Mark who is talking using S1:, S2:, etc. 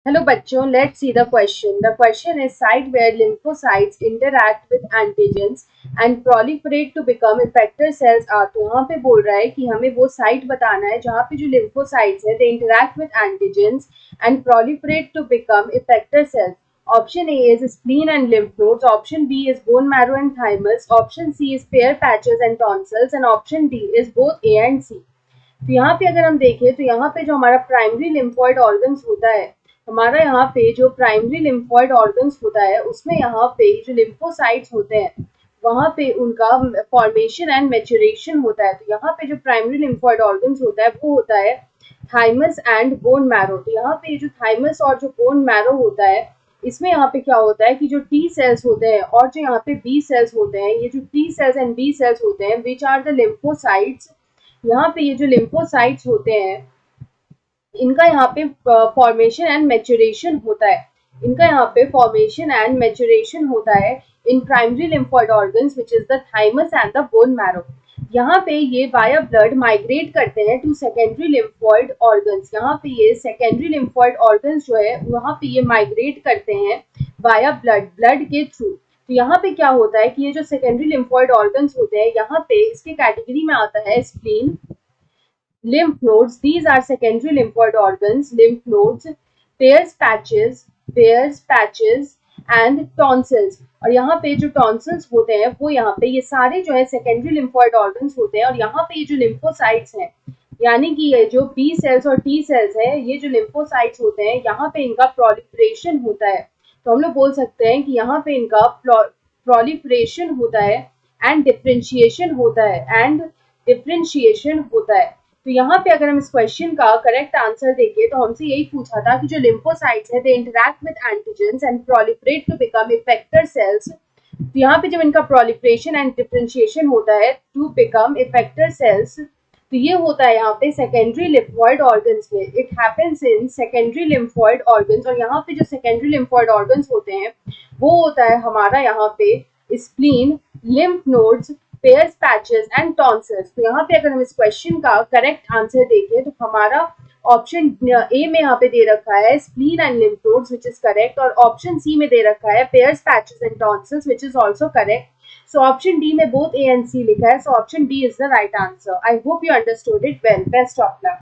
S1: Hello बच्चों, let's see the question. The question is site where lymphocytes interact with antigens and proliferate to become effector cells are. तो यहाँ पे बोल रहा है कि हमें वो साइट बताना है जहाँ पे जो lymphocytes है they interact with antigens and proliferate to become effector cells. Option A is spleen and lymph nodes. Option B is bone marrow and thymus. Option C is Peyer's patches and tonsils. And option D is both A and C. तो यहाँ पे अगर हम देखें तो यहाँ पे जो हमारा प्राइमरी लिम्फॉइड ऑर्गन्स होता है, हमारा यहाँ पे जो प्राइमरी लिम्फॉइड ऑर्गन्स होता है उसमें यहाँ पे जो लिम्फोसाइट्स होते हैं वहाँ पे उनका फॉर्मेशन एंड मैच्योरेशन होता है। तो यहाँ पे जो प्राइमरी लिम्फॉइड ऑर्गन्स होता है वो होता है थाइमस एंड बोन मैरो। तो यहाँ पे जो थाइमस और जो बोन मैरो होता है इसमें यहाँ पे क्या होता है कि जो टी सेल्स होते हैं और जो यहाँ पे बी सेल्स होते हैं, ये जो T cells and B cells होते हैं विच आर द लिम्फोसाइट्स। यहाँ पे ये जो लिम्फोसाइट्स होते हैं इनका यहाँ पे फॉर्मेशन एंड मैच्योरेशन होता है। इनका यहाँ पे फॉर्मेशन एंड मैच्योरेशन होता है in primary lymphoid organs which is the thymus and the bone marrow. यहाँ पे ये वाया ब्लड माइग्रेट करते हैं टू सेकेंडरी लिम्फॉइड ऑर्गन्स। यहाँ पे ये सेकेंडरी लिम्फॉइड ऑर्गन्स जो है वहाँ पे ये माइग्रेट करते हैं वाया ब्लड के थ्रू। तो यहाँ पे क्या होता है कि ये जो सेकेंडरी लिम्फॉइड ऑर्गन्स होते हैं यहाँ पे इसके कैटेगरी में आता है spleen, lymph nodes. These are secondary lymphoid organs. Lymph nodes, Peyer's patches and tonsils. और यहाँ पे जो टॉन्सिल्स होते हैं वो यहाँ पे ये सारे जो है सेकेंडरी लिम्फॉइड ऑर्गन्स होते हैं। और यहाँ पे ये जो लिम्फोसाइट्स हैं यानी कि ये जो बी सेल्स और टी सेल्स है, ये जो लिम्फोसाइट्स होते हैं यहाँ पे इनका प्रोलिफरेशन होता है। तो हम लोग बोल सकते हैं कि यहाँ पे इनका प्रोलिफरेशन होता है एंड डिफ्रेंशिएशन होता है। तो यहाँ पे अगर हम इस क्वेश्चन का करेक्ट आंसर देखें तो हमसे यही पूछा था कि जो लिम्फोसाइट्स है they interact with antigens and proliferate to become effector cells. तो यहाँ पे जब इनका प्रोलिफरेशन एंड डिफरेंशिएशन होता है टू बिकम इफेक्टर सेल्स, तो ये होता है यहाँ पे सेकेंडरी लिम्फॉइड ऑर्गन्स में। It happens in secondary lymphoid organs. और यहाँ पे जो सेकेंडरी लिम्फॉइड ऑर्गन्स होते हैं वो होता है हमारा यहाँ पे spleen, lymph nodes, pairs patches and tonsils. तो यहाँ पे अगर हम इस क्वेश्चन का करेक्ट आंसर देखें तो हमारा ऑप्शन ए में यहाँ पे दे रखा है spleen and lymph nodes which is correct, और ऑप्शन सी में दे रखा है pairs patches and tonsils which is also correct. So option D में both A and C लिखा है, so option D is the right answer. I hope you understood it well. Best of luck.